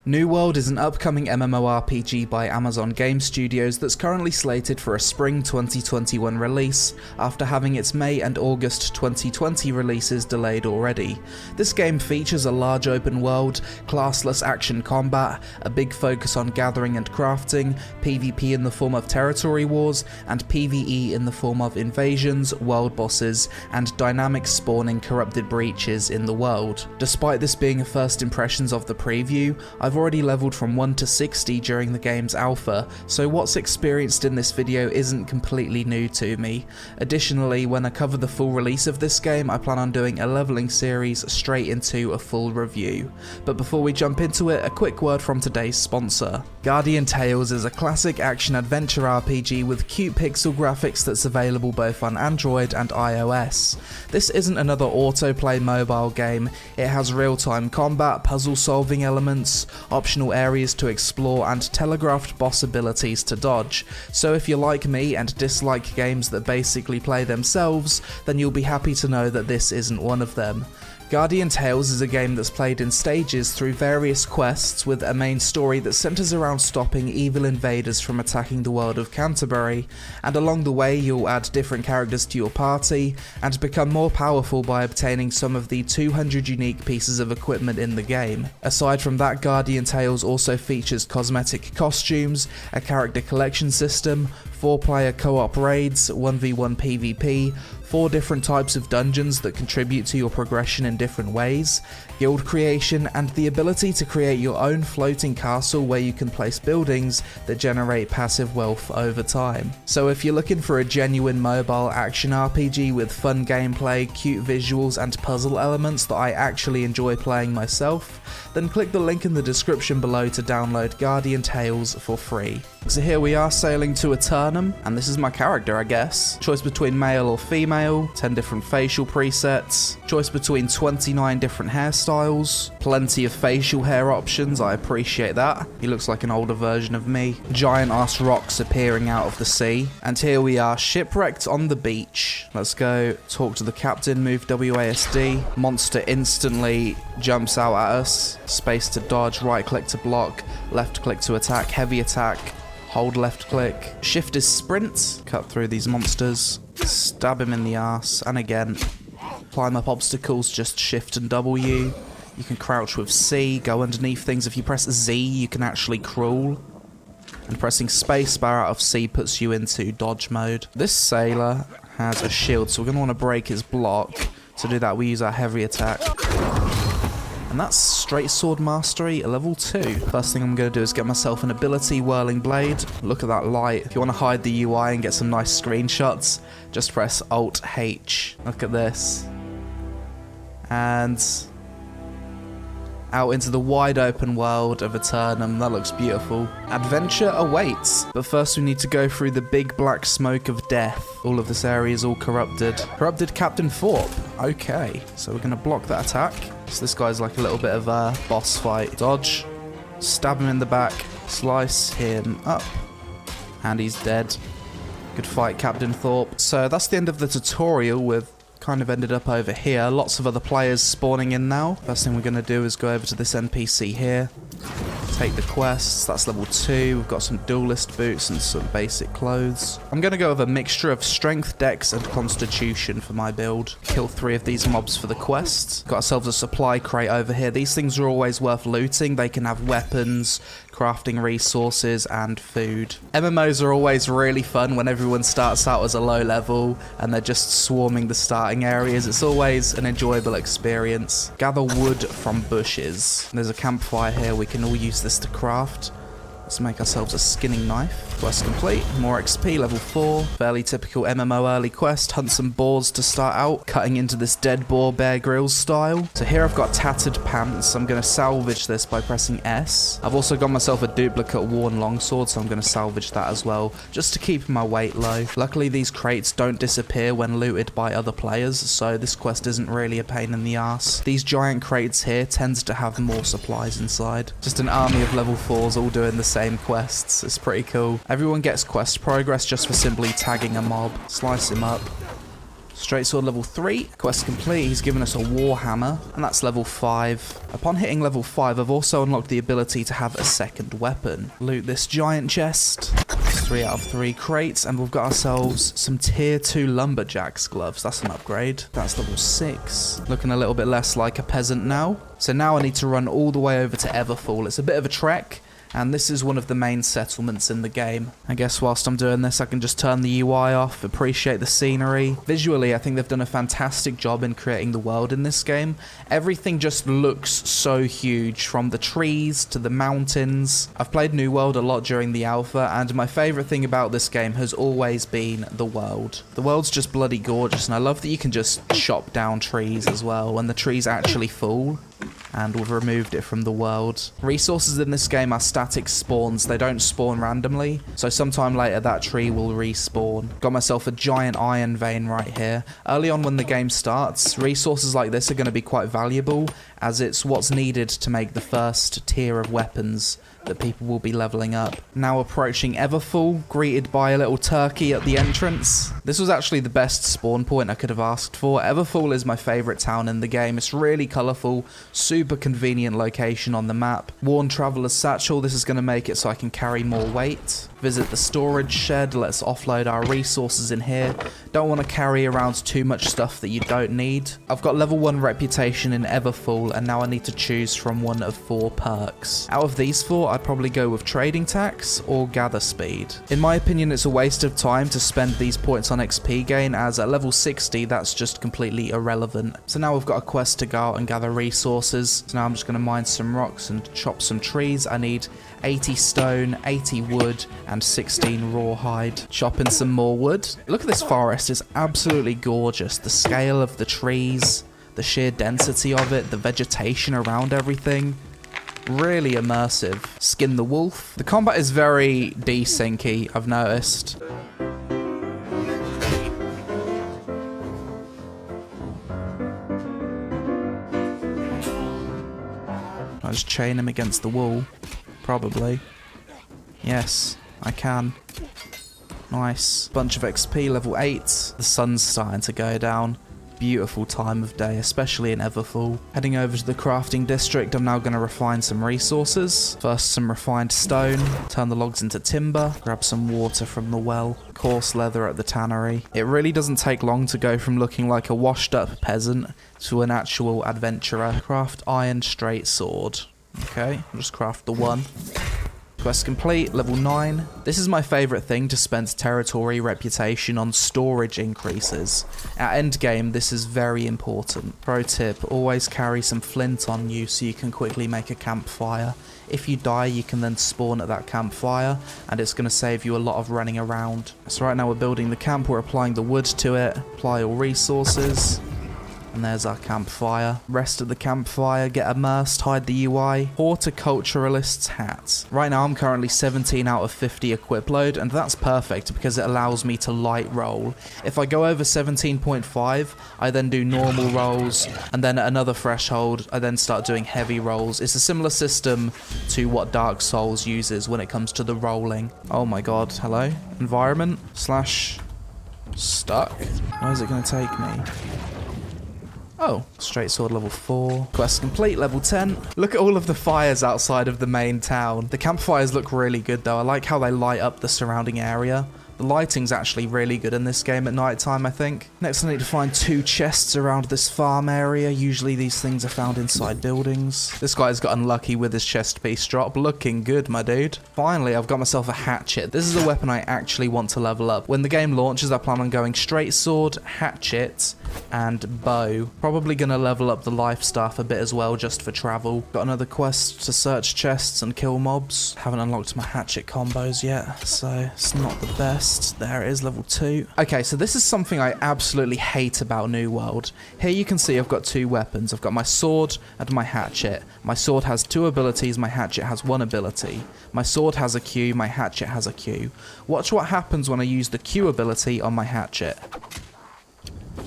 New World is an upcoming MMORPG by Amazon Game Studios that's currently slated for a spring 2021 release, after having its May and August 2020 releases delayed already. This game features a large open world, classless action combat, a big focus on gathering and crafting, PvP in the form of territory wars, and PvE in the form of invasions, world bosses, and dynamic spawning corrupted breaches in the world. Despite this being first impressions of the preview, I've already leveled from 1 to 60 during the game's alpha, so what's experienced in this video isn't completely new to me. Additionally, when I cover the full release of this game, I plan on doing a leveling series straight into a full review. But before we jump into it, a quick word from today's sponsor. Guardian Tales is a classic action-adventure RPG with cute pixel graphics that's available both on Android and iOS. This isn't another autoplay mobile game. It has real-time combat, puzzle-solving elements, optional areas to explore, and telegraphed boss abilities to dodge. So if you're like me and dislike games that basically play themselves, then you'll be happy to know that this isn't one of them. Guardian Tales is a game that's played in stages through various quests, with a main story that centres around stopping evil invaders from attacking the world of Canterbury, and along the way you'll add different characters to your party, and become more powerful by obtaining some of the 200 unique pieces of equipment in the game. Aside from that, Guardian Tales also features cosmetic costumes, a character collection system, 4-player co-op raids, 1v1 PvP, 4 different types of dungeons that contribute to your progression in different ways, guild creation, and the ability to create your own floating castle where you can place buildings that generate passive wealth over time. So if you're looking for a genuine mobile action RPG with fun gameplay, cute visuals, and puzzle elements that I actually enjoy playing myself, then click the link in the description below to download Guardian Tales for free. So here we are sailing to Aeternum, and this is my character, I guess. Choice between male or female, 10 different facial presets, choice between 29 different hairstyles, plenty of facial hair options, I appreciate that. He looks like an older version of me. Giant ass rocks appearing out of the sea. And here we are, shipwrecked on the beach. Let's go talk to the captain, move WASD. Monster instantly jumps out at us. Space to dodge, right click to block, left click to attack, heavy attack. Hold left click. Shift is sprint. Cut through these monsters. Stab him in the ass. And again. Climb up obstacles, just shift and W. You can crouch with C. Go underneath things. If you press Z, you can actually crawl. And pressing spacebar out of C puts you into dodge mode. This sailor has a shield, so we're going to want to break his block. To do that, we use our heavy attack. And that's straight sword mastery, a level 2. First thing I'm going to do is get myself an ability, Whirling Blade. Look at that light. If you want to hide the UI and get some nice screenshots, just press Alt-H. Look at this. And out into the wide open world of Aeternum. That looks beautiful. Adventure awaits. But first we need to go through the big black smoke of death. All of this area is all corrupted. Corrupted Captain Thorpe. Okay, so we're going to block that attack. So this guy's like a little bit of a boss fight. Dodge. Stab him in the back. Slice him up. And he's dead. Good fight, Captain Thorpe. So that's the end of the tutorial. We've kind of ended up over here. Lots of other players spawning in now. First thing we're going to do is go over to this NPC here. Take the quests. That's level 2. We've got some duelist boots and some basic clothes. I'm going to go with a mixture of strength, dex, and constitution for my build. Kill 3 of these mobs for the quests. Got ourselves a supply crate over here. These things are always worth looting. They can have weapons, crafting resources, and food. MMOs are always really fun when everyone starts out as a low level and they're just swarming the starting areas. It's always an enjoyable experience. Gather wood from bushes. There's a campfire here. We can all use this to craft. Let's make ourselves a skinning knife. Quest complete. More XP, level 4. Fairly typical MMO early quest. Hunt some boars to start out. Cutting into this dead boar Bear Grylls style. So here I've got tattered pants. I'm going to salvage this by pressing S. I've also got myself a duplicate worn longsword, so I'm going to salvage that as well, just to keep my weight low. Luckily these crates don't disappear when looted by other players, so this quest isn't really a pain in the ass. These giant crates here tends to have more supplies inside. Just an army of level 4s all doing the same quests. It's pretty cool. Everyone gets quest progress just for simply tagging a mob. Slice him up. Straight sword level 3. Quest complete. He's given us a war hammer, and that's level 5. Upon hitting level 5, I've also unlocked the ability to have a second weapon. Loot this giant chest. 3 out of 3 crates, and we've got ourselves some tier 2 lumberjack's gloves. That's an upgrade. That's level 6. Looking a little bit less like a peasant now. So now I need to run all the way over to Everfall. It's a bit of a trek, and this is one of the main settlements in the game. I guess whilst I'm doing this, I can just turn the UI off, appreciate the scenery. Visually, I think they've done a fantastic job in creating the world in this game. Everything just looks so huge, from the trees to the mountains. I've played New World a lot during the alpha, and my favourite thing about this game has always been the world. The world's just bloody gorgeous, and I love that you can just chop down trees as well when the trees actually fall. And we've removed it from the world. Resources in this game are static spawns. They don't spawn randomly, so sometime later that tree will respawn. Got myself a giant iron vein right here. Early on when the game starts, resources like this are going to be quite valuable, as it's what's needed to make the first tier of weapons that people will be leveling up. Now approaching Everfall, greeted by a little turkey at the entrance. This was actually the best spawn point I could have asked for. Everfall is my favourite town in the game. It's really colourful, super convenient location on the map. Worn Traveller's Satchel, this is going to make it so I can carry more weight. Visit the storage shed, let's offload our resources in here. Don't want to carry around too much stuff that you don't need. I've got level 1 reputation in Everfall, and now I need to choose from one of 4 perks. Out of these 4, I'd probably go with Trading Tax or Gather Speed. In my opinion, it's a waste of time to spend these points on XP gain, as at level 60, that's just completely irrelevant. So now we've got a quest to go out and gather resources. So now I'm just going to mine some rocks and chop some trees. I need 80 stone, 80 wood, and 16 rawhide. Chopping some more wood. Look at this forest, it's absolutely gorgeous. The scale of the trees, the sheer density of it, the vegetation around everything. Really immersive. Skin the wolf. The combat is very desyncy, I've noticed. I'll just chain him against the wall. Probably. Yes, I can. Nice. Bunch of XP, level 8. The sun's starting to go down. Beautiful time of day, especially in Everfall. Heading over to the crafting district, I'm now going to refine some resources. First, some refined stone. Turn the logs into timber. Grab some water from the well. Coarse leather at the tannery. It really doesn't take long to go from looking like a washed up peasant to an actual adventurer. Craft iron straight sword. Okay, I'll just craft the 1. Quest complete, level 9. This is my favourite thing, to spend territory reputation on storage increases. At endgame, this is very important. Pro tip, always carry some flint on you so you can quickly make a campfire. If you die, you can then spawn at that campfire, and it's going to save you a lot of running around. So right now we're building the camp, we're applying the wood to it, apply all resources. And there's our campfire. Rest at the campfire, get immersed, hide the UI. Horticulturalist's hat. Right now I'm currently 17 out of 50 equip load, and that's perfect because it allows me to light roll. If I go over 17.5, I then do normal rolls, and then at another threshold, I then start doing heavy rolls. It's a similar system to what Dark Souls uses when it comes to the rolling. Oh my god, hello? Environment / stuck? Where is it going to take me? Oh, straight sword level 4. Quest complete, level 10. Look at all of the fires outside of the main town. The campfires look really good though. I like how they light up the surrounding area. The lighting's actually really good in this game at night time, I think. Next I need to find 2 chests around this farm area. Usually these things are found inside buildings. This guy's got unlucky with his chest piece drop. Looking good, my dude. Finally, I've got myself a hatchet. This is a weapon I actually want to level up. When the game launches, I plan on going straight sword, hatchet, and bow. Probably gonna level up the life staff a bit as well, just for travel. Got another quest to search chests and kill mobs. Haven't unlocked my hatchet combos yet, so it's not the best. There it is, level 2. Okay, so this is something I absolutely hate about New World. Here you can see I've got 2 weapons. I've got my sword and my hatchet. My sword has 2 abilities, my hatchet has 1 ability. My sword has a Q, my hatchet has a Q. Watch what happens when I use the Q ability on my hatchet.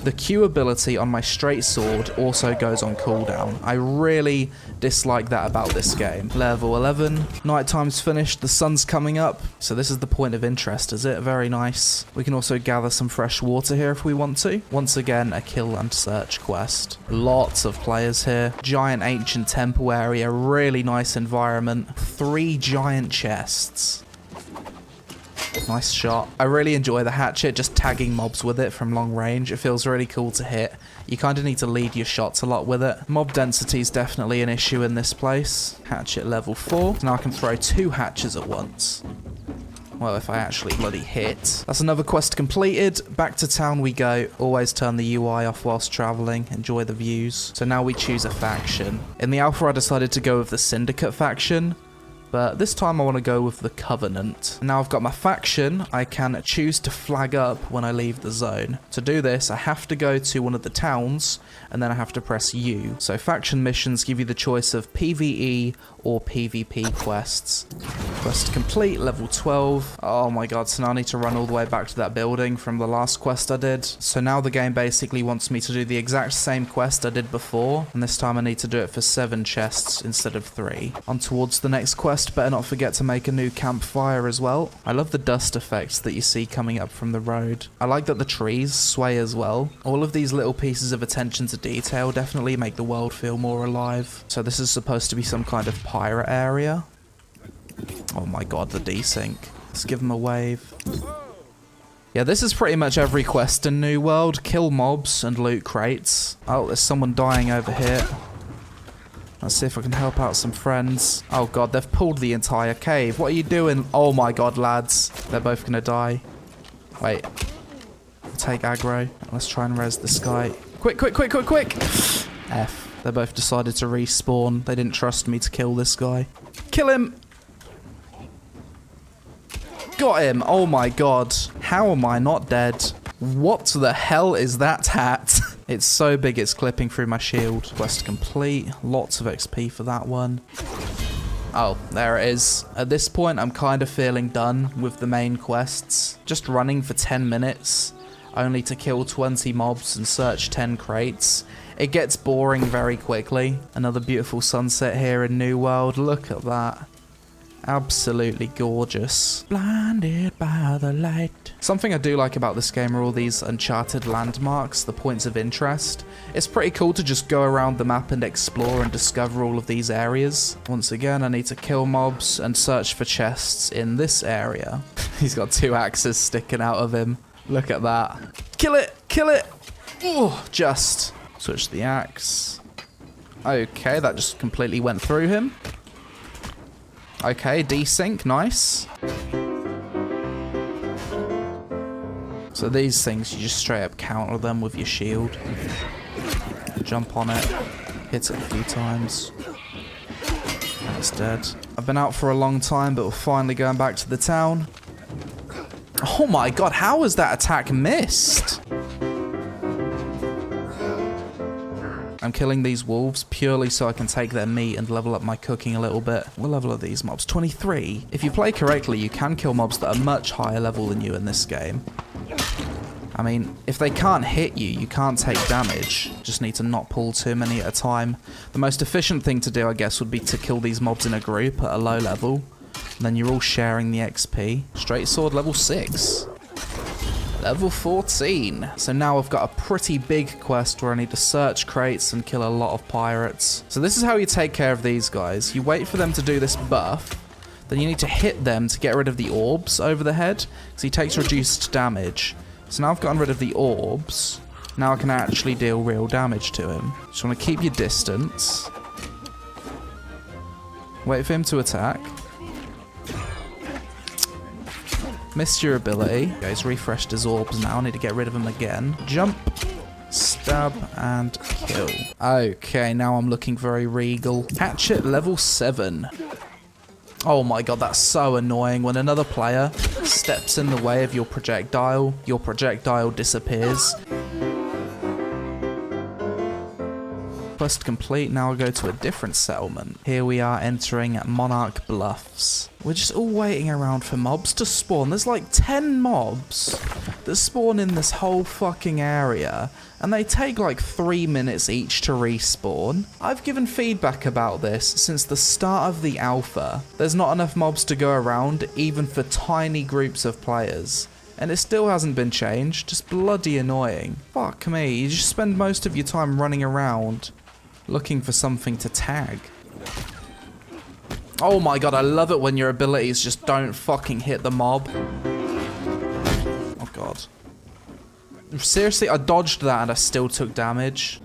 The Q ability on my straight sword also goes on cooldown. I really dislike that about this game. Level 11. Nighttime's finished. The sun's coming up. So this is the point of interest, is it? Very nice. We can also gather some fresh water here if we want to. Once again, a kill and search quest. Lots of players here. Giant ancient temple area. Really nice environment. 3 giant chests. Nice shot. I really enjoy the hatchet, just tagging mobs with it from long range. It feels really cool to hit. You kind of need to lead your shots a lot with it. Mob density is definitely an issue in this place. Hatchet level 4. Now I can throw 2 hatches at once. Well, if I actually bloody hit. That's another quest completed. Back to town we go. Always turn the UI off whilst traveling. Enjoy the views. So now we choose a faction. In the alpha, I decided to go with the Syndicate faction. But this time I want to go with the Covenant. Now I've got my faction, I can choose to flag up when I leave the zone. To do this, I have to go to one of the towns, and then I have to press U. So faction missions give you the choice of PvE or PvP quests. Quest complete, level 12. Oh my god, so now I need to run all the way back to that building from the last quest I did. So now the game basically wants me to do the exact same quest I did before, and this time I need to do it for 7 chests instead of 3. On towards the next quest. Better not forget to make a new campfire as well. I love the dust effects that you see coming up from the road. I like that the trees sway as well. All of these little pieces of attention to detail definitely make the world feel more alive. So this is supposed to be some kind of pirate area. Oh my god, the desync. Let's give him a wave. Yeah, this is pretty much every quest in New World. Kill mobs and loot crates. Oh, there's someone dying over here. Let's see if I can help out some friends. Oh god, they've pulled the entire cave. What are you doing? Oh my god, lads. They're both gonna die. Wait. Take aggro. Let's try and res this guy. Quick, quick, quick, quick, quick! F. They both decided to respawn. They didn't trust me to kill this guy. Kill him! Got him! Oh my god. How am I not dead? What the hell is that hat? It's so big it's clipping through my shield. Quest complete. Lots of XP for that one. Oh, there it is. At this point, I'm kind of feeling done with the main quests. Just running for 10 minutes, only to kill 20 mobs and search 10 crates. It gets boring very quickly. Another beautiful sunset here in New World. Look at that. Absolutely gorgeous. Blinded by the light. Something I do like about this game are all these uncharted landmarks, the points of interest. It's pretty cool to just go around the map and explore and discover all of these areas. Once again, I need to kill mobs and search for chests in this area. He's got 2 axes sticking out of him. Look at that. Kill it! Kill it! Oh, just. Switch the axe. Okay, that just completely went through him. Okay, desync, nice. So these things, you just straight up counter them with your shield. Jump on it, hit it a few times. And it's dead. I've been out for a long time, but we're finally going back to the town. Oh my god, how was that attack missed? I'm killing these wolves purely so I can take their meat and level up my cooking a little bit. What level are these mobs? 23. If you play correctly, you can kill mobs that are much higher level than you in this game. I mean, if they can't hit you, you can't take damage. Just need to not pull too many at a time. The most efficient thing to do, I guess, would be to kill these mobs in a group at a low level. And then you're all sharing the XP. Straight sword level 6. Level 14. So now I've got a pretty big quest where I need to search crates and kill a lot of pirates. So this is how you take care of these guys. You wait for them to do this buff. Then you need to hit them to get rid of the orbs over the head. So he takes reduced damage. So now I've gotten rid of the orbs. Now I can actually deal real damage to him. Just want to keep your distance. Wait for him to attack. Missed your ability. Okay, he's refreshed his orbs now. I need to get rid of him again. Jump, stab, and kill. Okay, now I'm looking very regal. Hatchet level 7. Oh my god, that's so annoying. When another player steps in the way of your projectile disappears. quest complete. Now I'll go to a different settlement. Here we are entering Monarch Bluffs. We're just all waiting around for mobs to spawn. There's like 10 mobs that spawn in this whole fucking area, and they take like 3 minutes each to respawn. I've given feedback about this since the start of the alpha. There's not enough mobs to go around, even for tiny groups of players. And it still hasn't been changed. Just bloody annoying. Fuck me, you just spend most of your time running around looking for something to tag. Oh my god, I love it when your abilities just don't fucking hit the mob. Oh god. Seriously, I dodged that and I still took damage.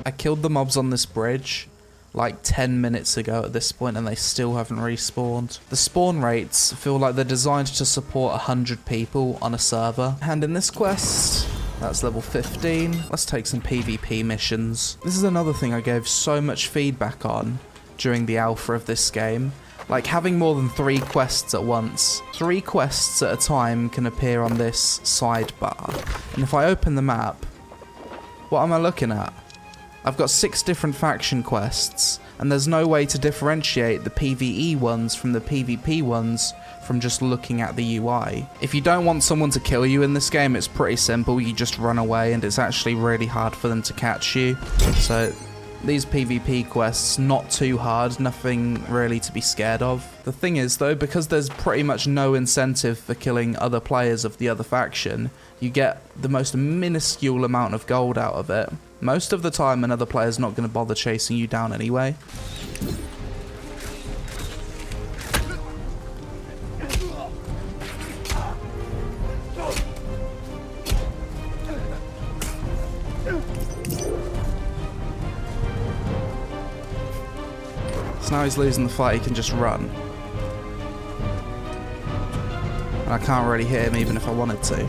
I killed the mobs on this bridge like 10 minutes ago at this point, and they still haven't respawned. The spawn rates feel like they're designed to support 100 people on a server. And in this quest, that's level 15. Let's take some PvP missions. This is another thing I gave so much feedback on during the alpha of this game. Like having more than 3 quests at once. 3 quests at a time can appear on this sidebar. And if I open the map, what am I looking at? I've got 6 different faction quests, and there's no way to differentiate the PvE ones from the PvP ones from just looking at the UI. If you don't want someone to kill you in this game, it's pretty simple. You just run away, and it's actually really hard for them to catch you. So these PvP quests, not too hard, nothing really to be scared of. The thing is though, because there's pretty much no incentive for killing other players of the other faction, you get the most minuscule amount of gold out of it. Most of the time another player's not going to bother chasing you down anyway. So now he's losing the fight, he can just run. And I can't really hit him even if I wanted to.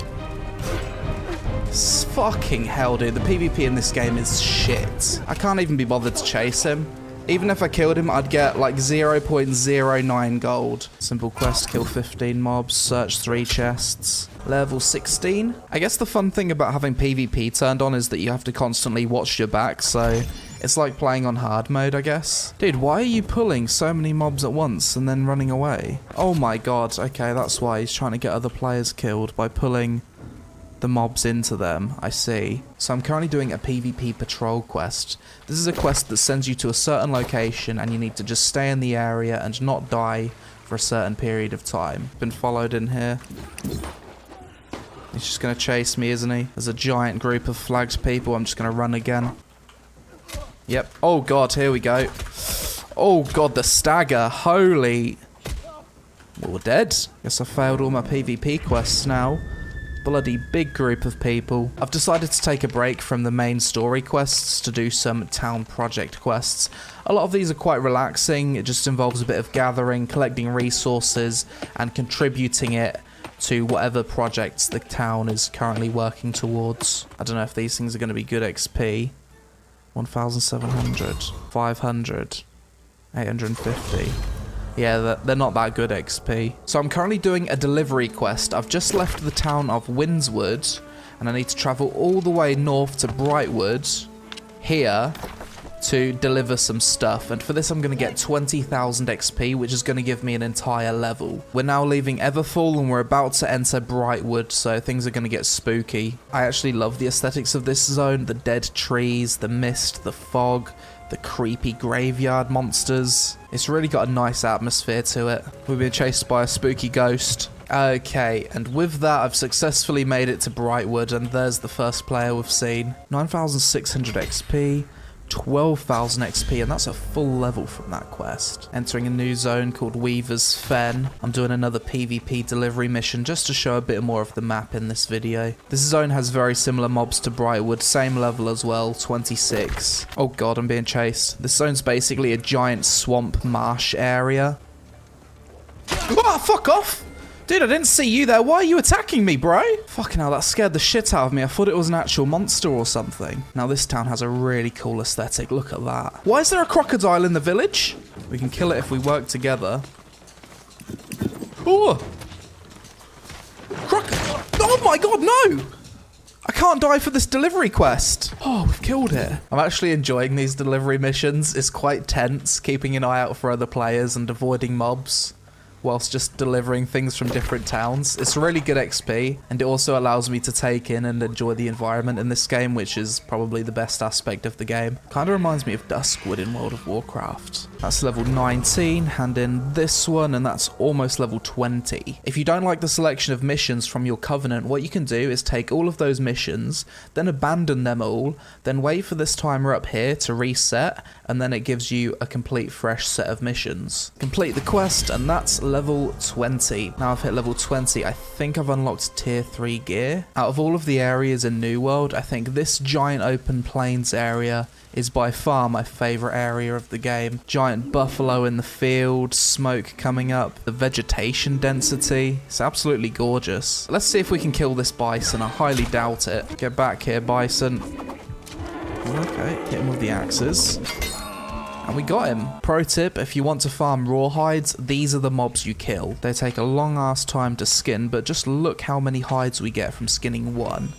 Fucking hell, dude. The PvP in this game is shit. I can't even be bothered to chase him. Even if I killed him, I'd get like 0.09 gold. Simple quest, kill 15 mobs, search 3 chests. Level 16. I guess the fun thing about having PvP turned on is that you have to constantly watch your back, so it's like playing on hard mode, I guess. Dude, why are you pulling so many mobs at once and then running away? Oh my god, okay, that's why he's trying to get other players killed by pulling the mobs into them, I see. So I'm currently doing a PvP patrol quest. This is a quest that sends you to a certain location and you need to just stay in the area and not die for a certain period of time. Been followed in here. He's just gonna chase me, isn't he? There's a giant group of flagged people. I'm just gonna run again. Yep. Oh god, here we go. Oh god, the stagger. Holy. Well, we're dead. Guess I failed all my PvP quests now. Bloody big group of people. I've decided to take a break from the main story quests to do some town project quests. A lot of these are quite relaxing. It just involves a bit of gathering, collecting resources, and contributing it to whatever projects the town is currently working towards. I don't know if these things are going to be good XP. 1,700, 500, 850. Yeah, they're not that good XP. So I'm currently doing a delivery quest. I've just left the town of Windswood, and I need to travel all the way north to Brightwood, here, to deliver some stuff. And for this I'm going to get 20,000 XP, which is going to give me an entire level. We're now leaving Everfall, and we're about to enter Brightwood, so things are going to get spooky. I actually love the aesthetics of this zone. The dead trees, the mist, the fog, the creepy graveyard monsters. It's really got a nice atmosphere to it. We've been chased by a spooky ghost. Okay, and with that I've successfully made it to Brightwood, and there's the first player we've seen. 9,600 XP, 12,000 XP, and that's a full level from that quest. Entering a new zone called Weaver's Fen. I'm doing another PvP delivery mission just to show a bit more of the map in this video. This zone has very similar mobs to Brightwood, same level as well, 26. Oh god, I'm being chased. This zone's basically a giant swamp marsh area. Ah, fuck off! Dude, I didn't see you there. Why are you attacking me, bro? Fucking hell, that scared the shit out of me. I thought it was an actual monster or something. Now, this town has a really cool aesthetic. Look at that. Why is there a crocodile in the village? We can kill it if we work together. Oh! Oh my god, no! I can't die for this delivery quest. Oh, we've killed it. I'm actually enjoying these delivery missions. It's quite tense, keeping an eye out for other players and avoiding mobs whilst just delivering things from different towns. It's really good XP, and it also allows me to take in and enjoy the environment in this game, which is probably the best aspect of the game. Kind of reminds me of Duskwood in World of Warcraft. That's level 19, hand in this one, and that's almost level 20. If you don't like the selection of missions from your Covenant, what you can do is take all of those missions, then abandon them all, then wait for this timer up here to reset, and then it gives you a complete fresh set of missions. Complete the quest, and that's level 20. Now I've hit level 20, I think I've unlocked tier 3 gear. Out of all of the areas in New World, I think this giant open plains area is by far my favourite area of the game. Giant buffalo in the field, smoke coming up, the vegetation density. It's absolutely gorgeous. Let's see if we can kill this bison. I highly doubt it. Get back here, bison. Okay, hit him with the axes. And we got him. Pro tip, if you want to farm rawhides, these are the mobs you kill. They take a long ass time to skin, but just look how many hides we get from skinning one.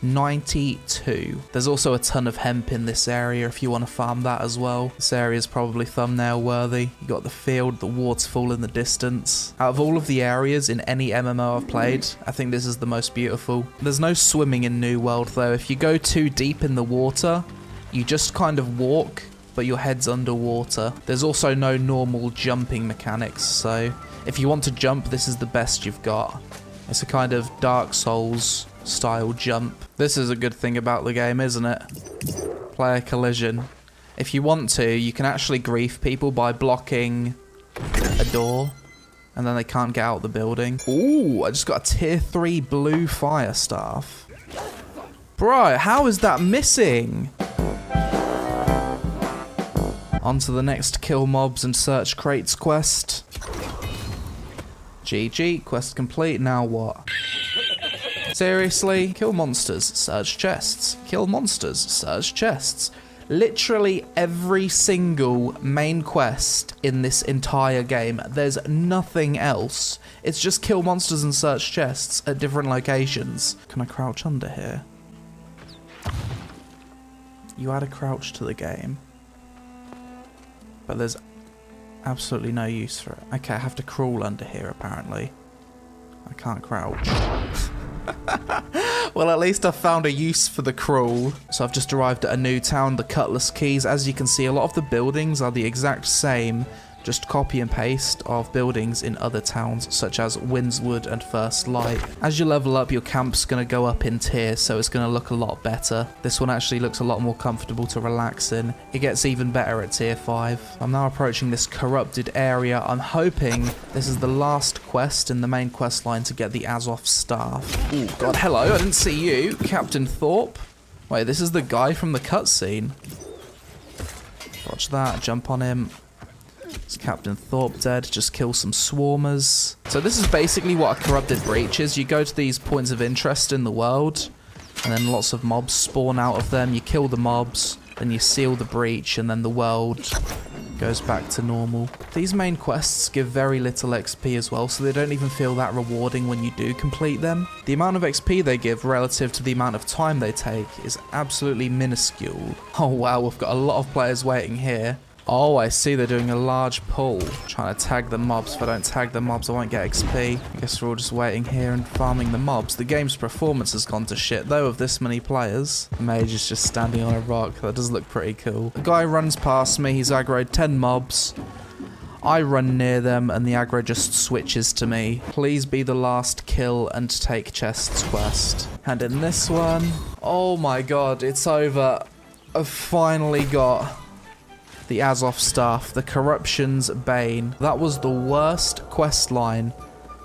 92. There's also a ton of hemp in this area if you want to farm that as well. This area is probably thumbnail worthy. You got the field, the waterfall in the distance. Out of all of the areas in any MMO I've played, I think this is the most beautiful. There's no swimming in New World though. If you go too deep in the water, you just kind of walk, but your head's underwater. There's also no normal jumping mechanics, so if you want to jump, this is the best you've got. It's a kind of Dark Souls style jump. This is a good thing about the game, isn't it? Player collision. If you want to, you can actually grief people by blocking a door, and then they can't get out the building. Ooh, I just got a tier 3 blue fire staff. Bro, how is that missing? On to the next kill mobs and search crates quest. GG, quest complete, now what? Seriously? Kill monsters, search chests. Kill monsters, search chests. Literally every single main quest in this entire game, there's nothing else. It's just kill monsters and search chests at different locations. Can I crouch under here? You add a crouch to the game, but there's absolutely no use for it. Okay, I have to crawl under here apparently. I can't crouch. Well, at least I found a use for the crawl. So I've just arrived at a new town, the Cutlass Keys. As you can see, a lot of the buildings are the exact same, just copy and paste of buildings in other towns, such as Windswood and First Light. As you level up, your camp's going to go up in tier, so it's going to look a lot better. This one actually looks a lot more comfortable to relax in. It gets even better at tier 5. I'm now approaching this corrupted area. I'm hoping this is the last quest in the main quest line to get the Azov staff. Oh god, hello, I didn't see you, Captain Thorpe. Wait, this is the guy from the cutscene. Watch that, jump on him. Is Captain Thorpe dead? Just kill some swarmers. So this is basically what a corrupted breach is. You go to these points of interest in the world, and then lots of mobs spawn out of them. You kill the mobs, then you seal the breach, and then the world goes back to normal. These main quests give very little XP as well, so they don't even feel that rewarding when you do complete them. The amount of XP they give relative to the amount of time they take is absolutely minuscule. Oh wow, we've got a lot of players waiting here. Oh, I see they're doing a large pull. Trying to tag the mobs. If I don't tag the mobs, I won't get XP. I guess we're all just waiting here and farming the mobs. The game's performance has gone to shit, though, of this many players. The mage is just standing on a rock. That does look pretty cool. A guy runs past me. He's aggroed 10 mobs. I run near them, and the aggro just switches to me. Please be the last kill and take chests quest. And in this one... Oh my god, it's over. I've finally got... the Azov staff, the Corruption's Bane. That was the worst quest line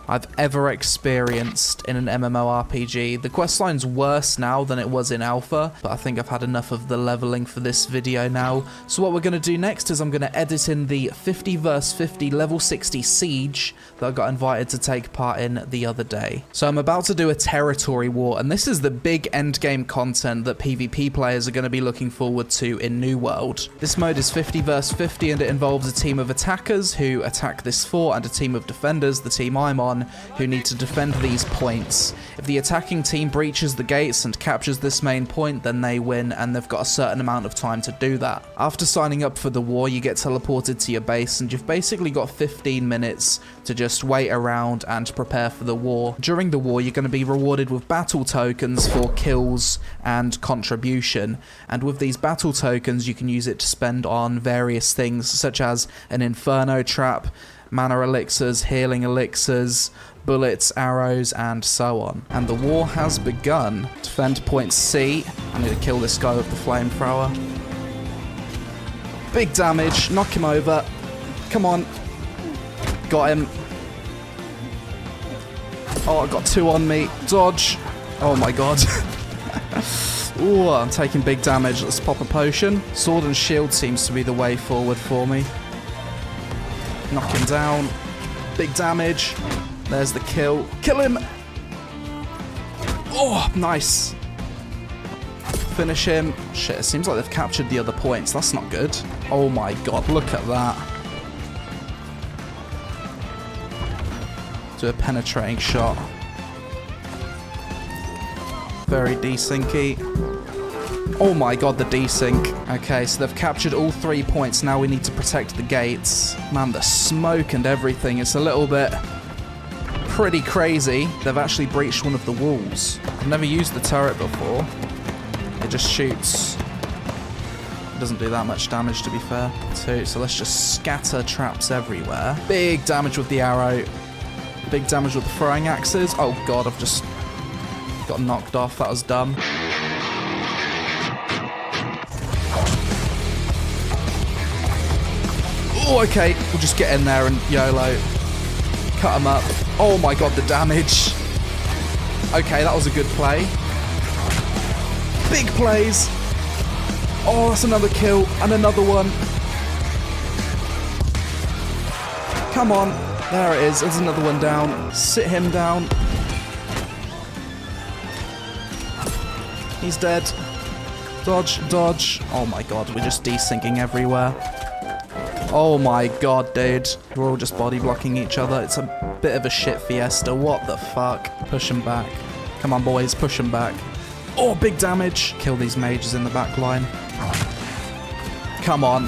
I've ever experienced in an MMORPG. The questline's worse now than it was in alpha, but I think I've had enough of the leveling for this video now. So what we're going to do next is I'm going to edit in the 50 vs 50 level 60 siege that I got invited to take part in the other day. So I'm about to do a territory war, and this is the big endgame content that PvP players are going to be looking forward to in New World. This mode is 50 vs 50, and it involves a team of attackers who attack this fort and a team of defenders, the team I'm on, one who need to defend these points. If the attacking team breaches the gates and captures this main point, then they win, and they've got a certain amount of time to do that. After signing up for the war, you get teleported to your base, and you've basically got 15 minutes to just wait around and prepare for the war. During the war, you're going to be rewarded with battle tokens for kills and contribution, and with these battle tokens you can use it to spend on various things such as an inferno trap, mana elixirs, healing elixirs, bullets, arrows, and so on. And the war has begun. Defend point C. I need to kill this guy with the flamethrower. Big damage, knock him over. Come on. Got him. Oh, I got 2 on me. Dodge. Oh my god. Ooh, I'm taking big damage. Let's pop a potion. Sword and shield seems to be the way forward for me. Knock him down. Big damage. There's the kill. Kill him! Oh, nice. Finish him. Shit, it seems like they've captured the other points. That's not good. Oh my god, look at that. Do a penetrating shot. Very desyncy. Oh my god, the desync. Okay, so they've captured all 3 points. Now we need to protect the gates. Man, the smoke and everything. It's a little bit pretty crazy. They've actually breached one of the walls. I've never used the turret before. It just shoots. It doesn't do that much damage, to be fair. So let's just scatter traps everywhere. Big damage with the arrow. Big damage with the throwing axes. Oh god, I've just got knocked off. That was dumb. Oh, okay. We'll just get in there and YOLO. Cut them up. Oh my god, the damage. Okay, that was a good play. Big plays. Oh, that's another kill. And another one. Come on. There it is. There's another one down. Sit him down. He's dead. Dodge, dodge. Oh my god, we're just desyncing everywhere. Oh my god, dude. We're all just body blocking each other. It's a bit of a shit fiesta. What the fuck? Push him back. Come on, boys. Push him back. Oh, big damage. Kill these mages in the back line. Come on.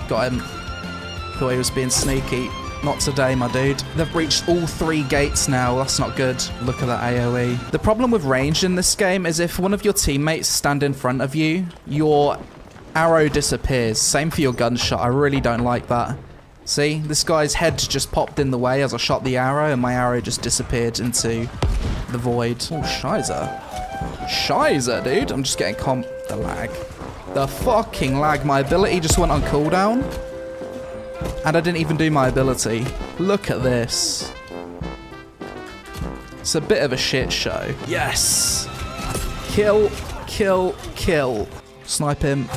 Got him. Thought he was being sneaky. Not today, my dude. They've breached all 3 gates now. That's not good. Look at that AoE. The problem with range in this game is if one of your teammates stand in front of you, your arrow disappears. Same for your gunshot. I really don't like that. See? This guy's head just popped in the way as I shot the arrow, and my arrow just disappeared into the void. Oh, Shizer. Shizer, dude. I'm just getting the lag. The fucking lag. My ability just went on cooldown. And I didn't even do my ability. Look at this. It's a bit of a shit show. Yes! Kill, kill, kill. Snipe him.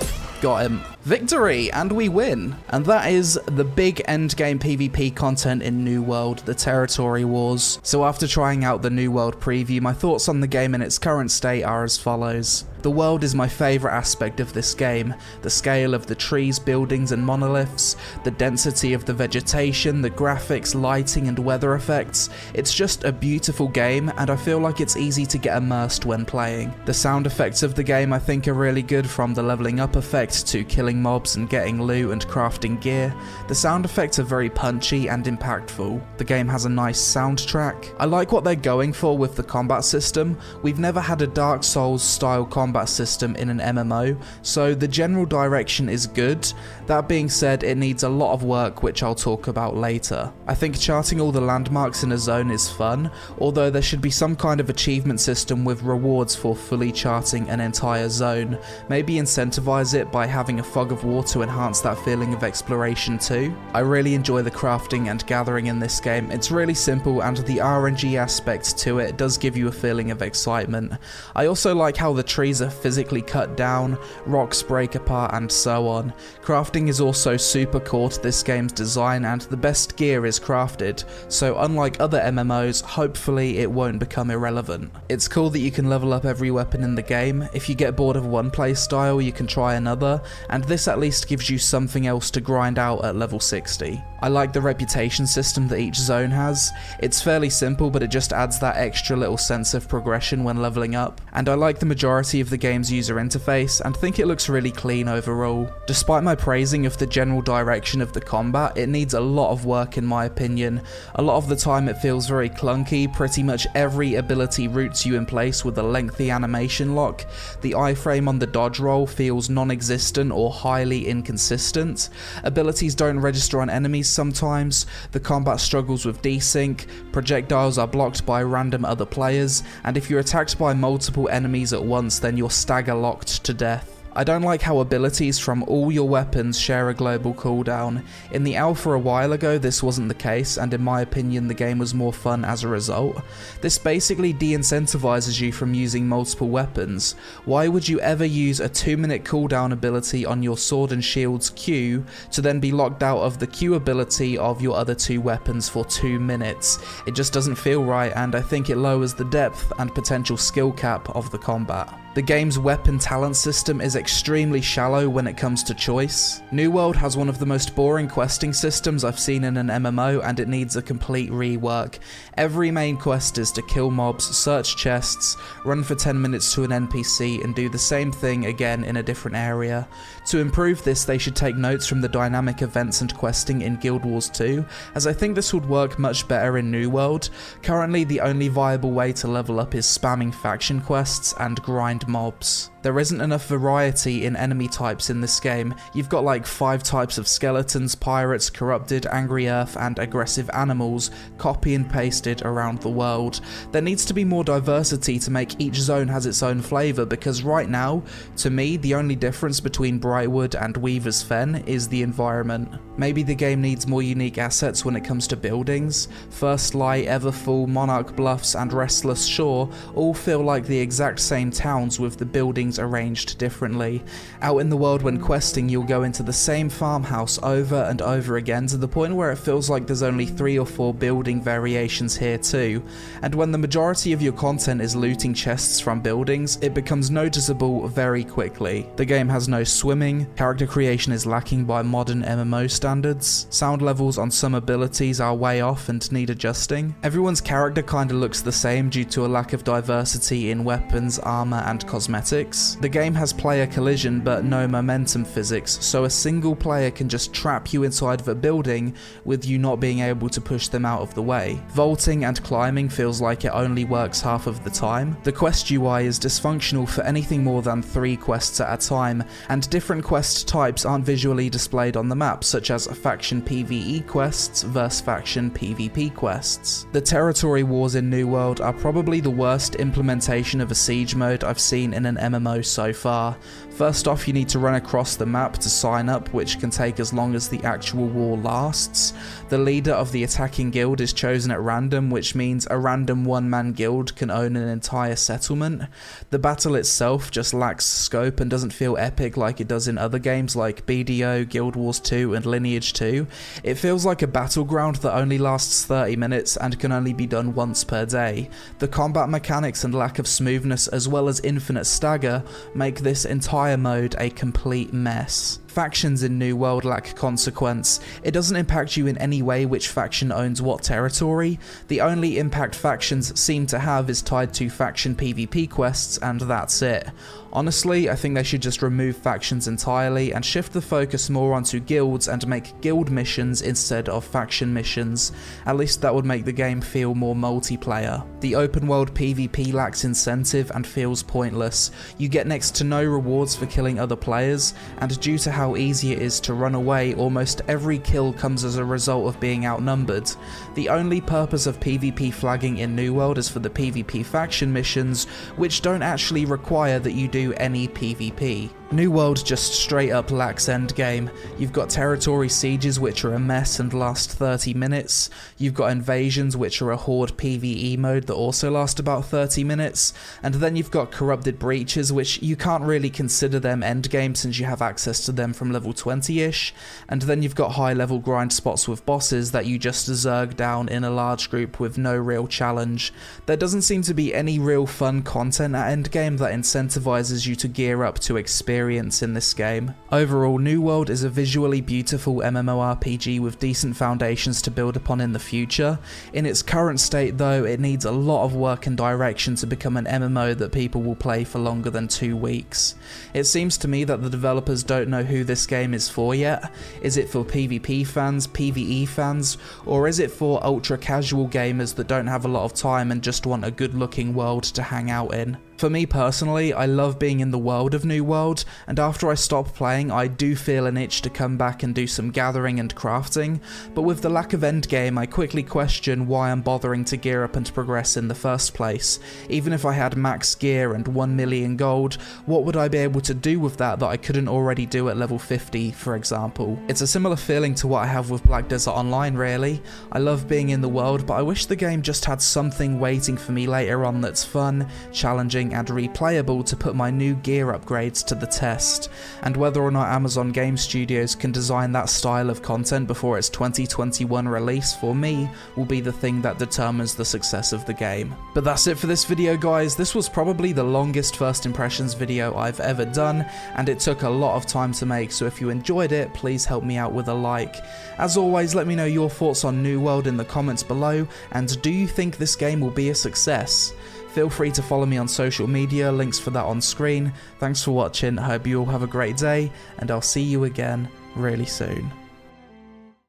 Got him. Victory! And we win. And that is the big endgame PvP content in New World, the Territory Wars. So after trying out the New World preview, my thoughts on the game in its current state are as follows. The world is my favourite aspect of this game. The scale of the trees, buildings and monoliths, the density of the vegetation, the graphics, lighting and weather effects. It's just a beautiful game and I feel like it's easy to get immersed when playing. The sound effects of the game I think are really good, from the leveling up effect to killing mobs and getting loot and crafting gear. The sound effects are very punchy and impactful. The game has a nice soundtrack. I like what they're going for with the combat system. We've never had a Dark Souls style combat system in an MMO, so the general direction is good. That being said, it needs a lot of work, which I'll talk about later. I think charting all the landmarks in a zone is fun, although there should be some kind of achievement system with rewards for fully charting an entire zone. Maybe incentivize it by having a fog of war to enhance that feeling of exploration too. I really enjoy the crafting and gathering in this game. It's really simple and the RNG aspect to it does give you a feeling of excitement. I also like how the trees trees are physically cut down, rocks break apart, and so on. Crafting is also super core to this game's design, and the best gear is crafted, so unlike other MMOs, hopefully it won't become irrelevant. It's cool that you can level up every weapon in the game. If you get bored of one playstyle, you can try another, and this at least gives you something else to grind out at level 60. I like the reputation system that each zone has. It's fairly simple, but it just adds that extra little sense of progression when leveling up, and I like the majority of the game's user interface and think it looks really clean overall. Despite my praising of the general direction of the combat, it needs a lot of work in my opinion. A lot of the time it feels very clunky, pretty much every ability roots you in place with a lengthy animation lock, the iframe on the dodge roll feels non-existent or highly inconsistent, abilities don't register on enemies sometimes, the combat struggles with desync, projectiles are blocked by random other players, and if you're attacked by multiple enemies at once then you're stagger locked to death. I don't like how abilities from all your weapons share a global cooldown. In the alpha a while ago this wasn't the case, and in my opinion the game was more fun as a result. This basically de-incentivizes you from using multiple weapons. Why would you ever use a 2-minute cooldown ability on your sword and shield's Q to then be locked out of the Q ability of your other 2 weapons for 2 minutes? It just doesn't feel right, and I think it lowers the depth and potential skill cap of the combat. The game's weapon talent system is extremely shallow when it comes to choice. New World has one of the most boring questing systems I've seen in an MMO, and it needs a complete rework. Every main quest is to kill mobs, search chests, run for 10 minutes to an NPC, and do the same thing again in a different area. To improve this, they should take notes from the dynamic events and questing in Guild Wars 2, as I think this would work much better in New World. Currently, the only viable way to level up is spamming faction quests and grind mobs. There isn't enough variety in enemy types in this game. You've got like 5 types of skeletons, pirates, corrupted, angry earth, and aggressive animals, copy and pasted around the world. There needs to be more diversity to make each zone has its own flavour, because right now, to me, the only difference between Brightwood and Weaver's Fen is the environment. Maybe the game needs more unique assets when it comes to buildings. First Light, Everfall, Monarch Bluffs, and Restless Shore all feel like the exact same towns with the buildings arranged differently. Out in the world when questing, you'll go into the same farmhouse over and over again to the point where it feels like there's only 3 or 4 building variations here too. And when the majority of your content is looting chests from buildings, it becomes noticeable very quickly. The game has no swimming, character creation is lacking by modern MMO standards, sound levels on some abilities are way off and need adjusting. Everyone's character kinda looks the same due to a lack of diversity in weapons, armor, and cosmetics. The game has player collision but no momentum physics, so a single player can just trap you inside of a building with you not being able to push them out of the way. Vaulting and climbing feels like it only works half of the time. The quest UI is dysfunctional for anything more than 3 quests at a time, and different quest types aren't visually displayed on the map, such as faction PvE quests versus faction PvP quests. The territory wars in New World are probably the worst implementation of a siege mode I've seen in an MMO so far. First off, you need to run across the map to sign up, which can take as long as the actual war lasts. The leader of the attacking guild is chosen at random, which means a random one-man guild can own an entire settlement. The battle itself just lacks scope and doesn't feel epic like it does in other games like BDO, Guild Wars 2 and Lineage 2. It feels like a battleground that only lasts 30 minutes and can only be done once per day. The combat mechanics and lack of smoothness as well as infinite stagger make this entire mode a complete mess. Factions in New World lack consequence. It doesn't impact you in any way which faction owns what territory. The only impact factions seem to have is tied to faction PvP quests, and that's it. Honestly, I think they should just remove factions entirely and shift the focus more onto guilds and make guild missions instead of faction missions. At least that would make the game feel more multiplayer. The open world PvP lacks incentive and feels pointless. You get next to no rewards for killing other players, and due to how easy it is to run away, almost every kill comes as a result of being outnumbered. The only purpose of PvP flagging in New World is for the PvP faction missions, which don't actually require that you do any PvP. New World just straight up lacks endgame. You've got territory sieges which are a mess and last 30 minutes, you've got invasions which are a horde PvE mode that also last about 30 minutes, and then you've got corrupted breaches which you can't really consider them endgame since you have access to them from level 20ish, and then you've got high level grind spots with bosses that you just zerg down in a large group with no real challenge. There doesn't seem to be any real fun content at endgame that incentivizes you to gear up to experience in this game. Overall, New World is a visually beautiful MMORPG with decent foundations to build upon in the future. In its current state though, it needs a lot of work and direction to become an MMO that people will play for longer than 2 weeks. It seems to me that the developers don't know who this game is for yet. Is it for PvP fans, PvE fans, or is it for ultra casual gamers that don't have a lot of time and just want a good looking world to hang out in? For me personally, I love being in the world of New World, and after I stop playing I do feel an itch to come back and do some gathering and crafting, but with the lack of endgame I quickly question why I'm bothering to gear up and progress in the first place. Even if I had max gear and 1 million gold, what would I be able to do with that I couldn't already do at level 50, for example? It's a similar feeling to what I have with Black Desert Online really. I love being in the world, but I wish the game just had something waiting for me later on that's fun, challenging and replayable to put my new gear upgrades to the test. And whether or not Amazon Game Studios can design that style of content before its 2021 release, for me, will be the thing that determines the success of the game. But that's it for this video guys. This was probably the longest first impressions video I've ever done, and it took a lot of time to make, so if you enjoyed it, please help me out with a like. As always, let me know your thoughts on New World in the comments below, and do you think this game will be a success? Feel free to follow me on social media, links for that on screen. Thanks for watching, I hope you all have a great day, and I'll see you again really soon.